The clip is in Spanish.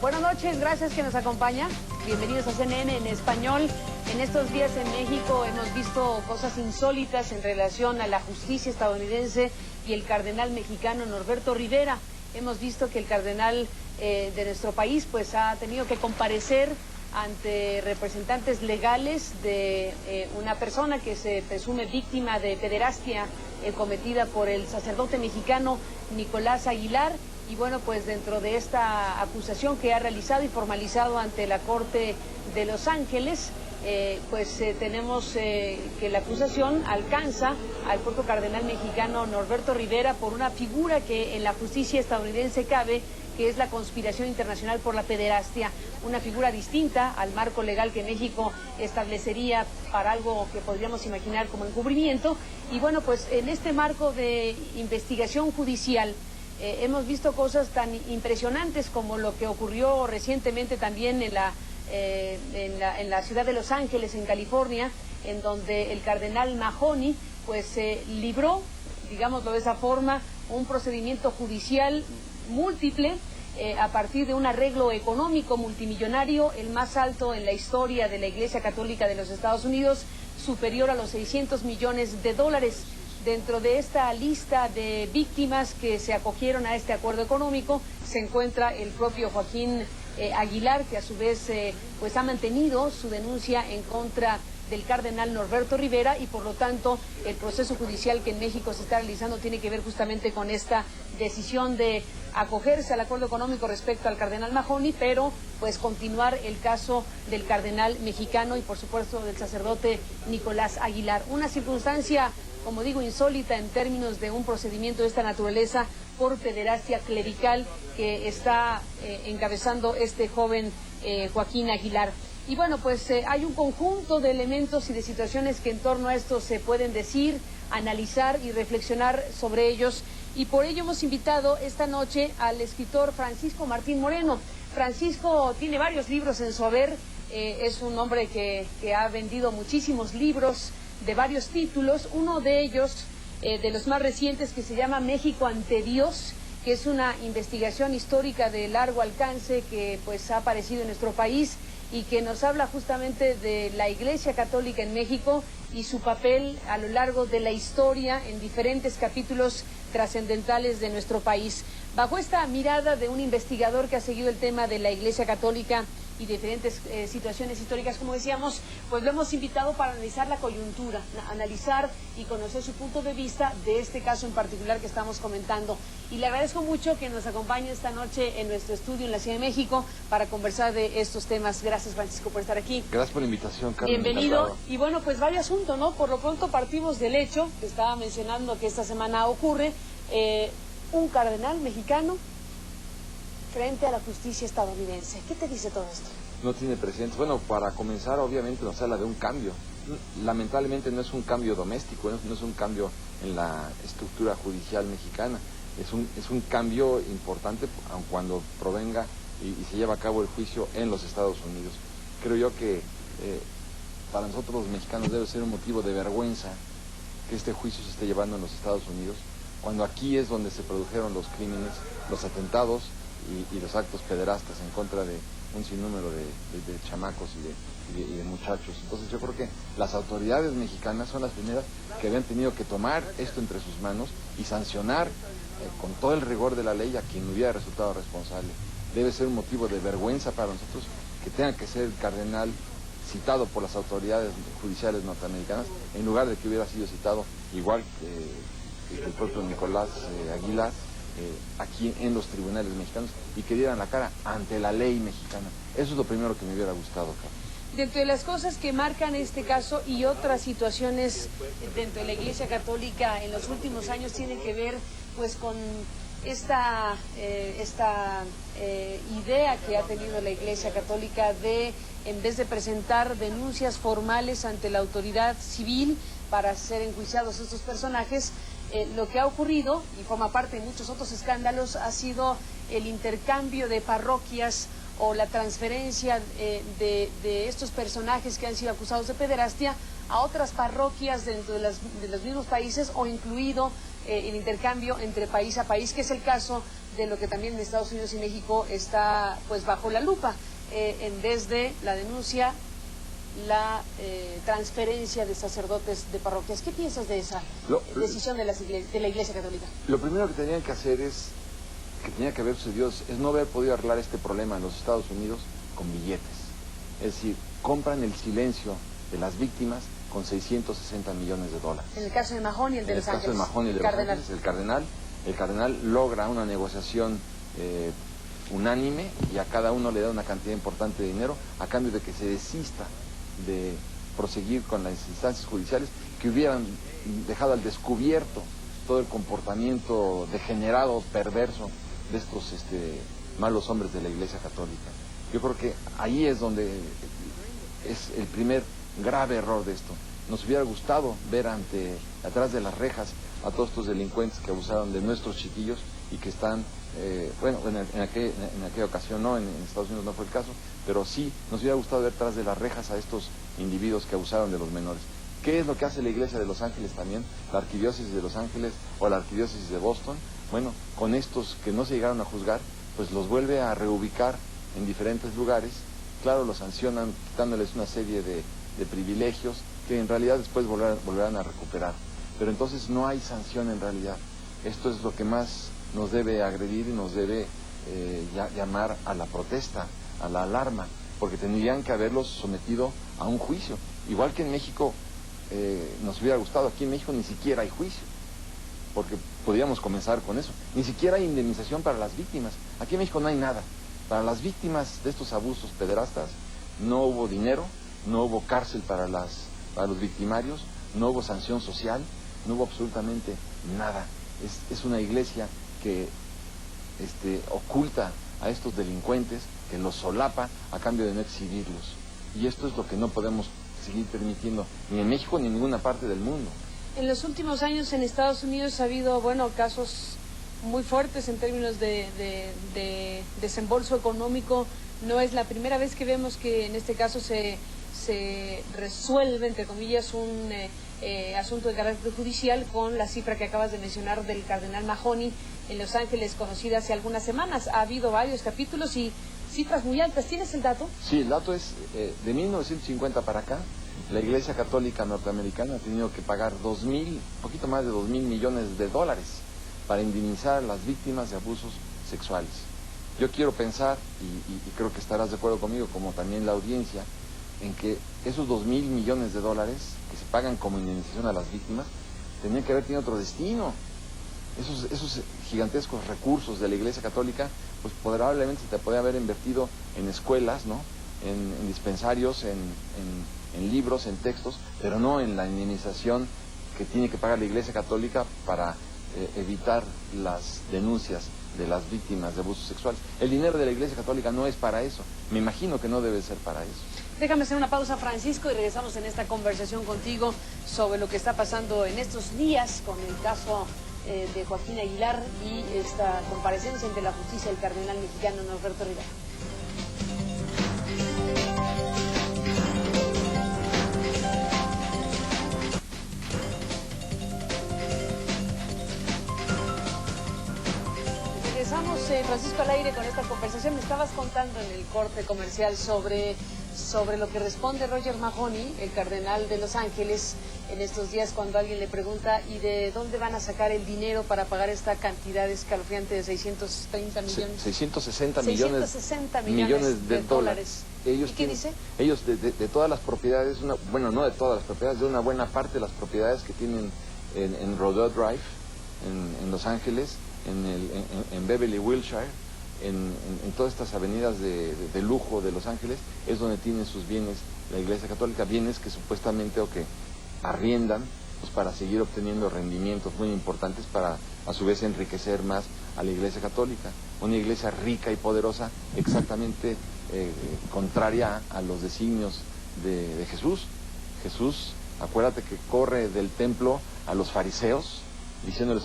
Buenas noches, gracias que nos acompaña. Bienvenidos a CNN en español. En estos días en México hemos visto cosas insólitas en relación a la justicia estadounidense y el cardenal mexicano Norberto Rivera. Hemos visto que el cardenal de nuestro país pues ha tenido que comparecer ante representantes legales de una persona que se presume víctima de pederastia cometida por el sacerdote mexicano Nicolás Aguilar. Y bueno, pues dentro de esta acusación que ha realizado y formalizado ante la Corte de Los Ángeles, tenemos que la acusación alcanza al propio cardenal mexicano Norberto Rivera por una figura que en la justicia estadounidense cabe, que es la conspiración internacional por la pederastia, una figura distinta al marco legal que México establecería para algo que podríamos imaginar como encubrimiento. Y bueno, pues en este marco de investigación judicial hemos visto cosas tan impresionantes como lo que ocurrió recientemente también en la ciudad de Los Ángeles, en California, en donde el cardenal Mahony pues libró, digámoslo de esa forma, un procedimiento judicial múltiple a partir de un arreglo económico multimillonario, el más alto en la historia de la Iglesia Católica de los Estados Unidos, superior a los 600 millones de dólares. Dentro de esta lista de víctimas que se acogieron a este acuerdo económico se encuentra el propio Joaquín Aguilar, que a su vez pues ha mantenido su denuncia en contra del cardenal Norberto Rivera, y por lo tanto el proceso judicial que en México se está realizando tiene que ver justamente con esta decisión de acogerse al acuerdo económico respecto al cardenal Mahony, pero pues continuar el caso del cardenal mexicano y por supuesto del sacerdote Nicolás Aguilar. Una circunstancia, como digo, insólita en términos de un procedimiento de esta naturaleza por pederastia clerical que está encabezando este joven Joaquín Aguilar. Y bueno, pues hay un conjunto de elementos y de situaciones que en torno a esto se pueden decir, analizar y reflexionar sobre ellos. Y por ello hemos invitado esta noche al escritor Francisco Martín Moreno. Francisco tiene varios libros en su haber, es un hombre que ha vendido muchísimos libros de varios títulos, uno de ellos, de los más recientes, que se llama México ante Dios, que es una investigación histórica de largo alcance que pues ha aparecido en nuestro país y que nos habla justamente de la Iglesia Católica en México y su papel a lo largo de la historia en diferentes capítulos trascendentales de nuestro país. Bajo esta mirada de un investigador que ha seguido el tema de la Iglesia Católica y diferentes situaciones históricas, como decíamos, pues lo hemos invitado para analizar la coyuntura, analizar y conocer su punto de vista de este caso en particular que estamos comentando. Y le agradezco mucho que nos acompañe esta noche en nuestro estudio en la Ciudad de México para conversar de estos temas. Gracias, Francisco, por estar aquí. Gracias por la invitación, Carmen. Bienvenido. Encantado. Y bueno, pues vaya asunto, ¿no? Por lo pronto partimos del hecho que estaba mencionando que esta semana ocurre, un cardenal mexicano frente a la justicia estadounidense. ¿Qué te dice todo esto? No tiene precedentes. Bueno, para comenzar, obviamente nos habla de un cambio. Lamentablemente no es un cambio doméstico, no es un cambio en la estructura judicial mexicana. Es un cambio importante aun cuando provenga y se lleva a cabo el juicio en los Estados Unidos. Creo yo que para nosotros los mexicanos debe ser un motivo de vergüenza que este juicio se esté llevando en los Estados Unidos, cuando aquí es donde se produjeron los crímenes, los atentados y los actos pederastas en contra de un sinnúmero de chamacos y de muchachos. Entonces yo creo que las autoridades mexicanas son las primeras que habían tenido que tomar esto entre sus manos y sancionar con todo el rigor de la ley a quien hubiera resultado responsable. Debe ser un motivo de vergüenza para nosotros que tenga que ser el cardenal citado por las autoridades judiciales norteamericanas en lugar de que hubiera sido citado igual que el propio Nicolás Aguilar aquí en los tribunales mexicanos y que dieran la cara ante la ley mexicana. Eso es lo primero que me hubiera gustado, Carlos. Dentro de las cosas que marcan este caso y otras situaciones dentro de la Iglesia Católica en los últimos años tienen que ver pues con esta idea que ha tenido la Iglesia Católica de, en vez de presentar denuncias formales ante la autoridad civil para ser enjuiciados estos personajes, lo que ha ocurrido, y forma parte de muchos otros escándalos, ha sido el intercambio de parroquias o la transferencia de estos personajes que han sido acusados de pederastia a otras parroquias dentro de los mismos países, o incluido el intercambio entre país a país, que es el caso de lo que también en Estados Unidos y México está pues bajo la lupa, en vez de la denuncia, la transferencia de sacerdotes de parroquias. ¿Qué piensas de esa decisión de la Iglesia Católica? Lo primero que tenían que hacer que tenía que haber sucedido es no haber podido arreglar este problema en los Estados Unidos con billetes. Es decir, compran el silencio de las víctimas con 660 millones de dólares. En el caso de Mahony y el de Los Ángeles. En el caso de Mahony y el de Los Ángeles, el cardenal logra una negociación unánime y a cada uno le da una cantidad importante de dinero a cambio de que se desista de proseguir con las instancias judiciales que hubieran dejado al descubierto todo el comportamiento degenerado, perverso de estos malos hombres de la Iglesia Católica. Yo creo que ahí es donde es el primer grave error de esto. Nos hubiera gustado ver atrás de las rejas a todos estos delincuentes que abusaron de nuestros chiquillos y que están, en aquella ocasión no, en Estados Unidos no fue el caso, pero sí nos hubiera gustado ver atrás de las rejas a estos individuos que abusaron de los menores. ¿Qué es lo que hace la Iglesia de Los Ángeles también? La Arquidiócesis de Los Ángeles o la Arquidiócesis de Boston, bueno, con estos que no se llegaron a juzgar, pues los vuelve a reubicar en diferentes lugares. Claro, los sancionan quitándoles una serie de privilegios que en realidad después volverán a recuperar. Pero entonces no hay sanción en realidad. Esto es lo que más nos debe agredir y nos debe llamar a la protesta, a la alarma, porque tendrían que haberlos sometido a un juicio. Igual que en México nos hubiera gustado, aquí en México ni siquiera hay juicio, porque podríamos comenzar con eso. Ni siquiera hay indemnización para las víctimas. Aquí en México no hay nada. Para las víctimas de estos abusos pederastas no hubo dinero, no hubo cárcel para los victimarios, no hubo sanción social, no hubo absolutamente nada. Es una iglesia que oculta a estos delincuentes, que los solapa a cambio de no exhibirlos. Y esto es lo que no podemos seguir permitiendo, ni en México ni en ninguna parte del mundo. En los últimos años en Estados Unidos ha habido, casos muy fuertes en términos de desembolso económico. No es la primera vez que vemos que en este caso se resuelve, entre comillas, un asunto de carácter judicial con la cifra que acabas de mencionar del cardenal Mahony en Los Ángeles, conocida hace algunas semanas. Ha habido varios capítulos y cifras muy altas. ¿Tienes el dato? Sí, el dato es de 1950 para acá. La Iglesia Católica norteamericana ha tenido que pagar poquito más de 2.000 millones de dólares para indemnizar a las víctimas de abusos sexuales. Yo quiero pensar, y creo que estarás de acuerdo conmigo, como también la audiencia, en que esos 2.000 millones de dólares que se pagan como indemnización a las víctimas tenían que haber tenido otro destino. Esos gigantescos recursos de la Iglesia Católica, pues probablemente se te podía haber invertido en escuelas, ¿no? En dispensarios, en libros, en textos, pero no en la indemnización que tiene que pagar la Iglesia Católica para evitar las denuncias de las víctimas de abusos sexuales. El dinero de la Iglesia Católica no es para eso. Me imagino que no debe ser para eso. Déjame hacer una pausa, Francisco, y regresamos en esta conversación contigo sobre lo que está pasando en estos días con el caso de Joaquín Aguilar y esta comparecencia ante la justicia del cardenal mexicano Norberto Rivera. Regresamos, Francisco, al aire con esta conversación. Me estabas contando en el corte comercial sobre lo que responde Roger Mahony, el cardenal de Los Ángeles, en estos días cuando alguien le pregunta ¿y de dónde van a sacar el dinero para pagar esta cantidad escalofriante de 630 millones? 660 millones de dólares. ¿Y qué dice? Ellos de todas las propiedades, bueno, no de todas las propiedades, de una buena parte de las propiedades que tienen en Rodeo Drive, en Los Ángeles, en Beverly, Wilshire, en todas estas avenidas de lujo de Los Ángeles, es donde tienen sus bienes la Iglesia Católica, bienes que supuestamente o que arriendan pues para seguir obteniendo rendimientos muy importantes para a su vez enriquecer más a la Iglesia Católica, una iglesia rica y poderosa, exactamente contraria a los designios de Jesús. Jesús, acuérdate que corre del templo a los fariseos diciéndoles: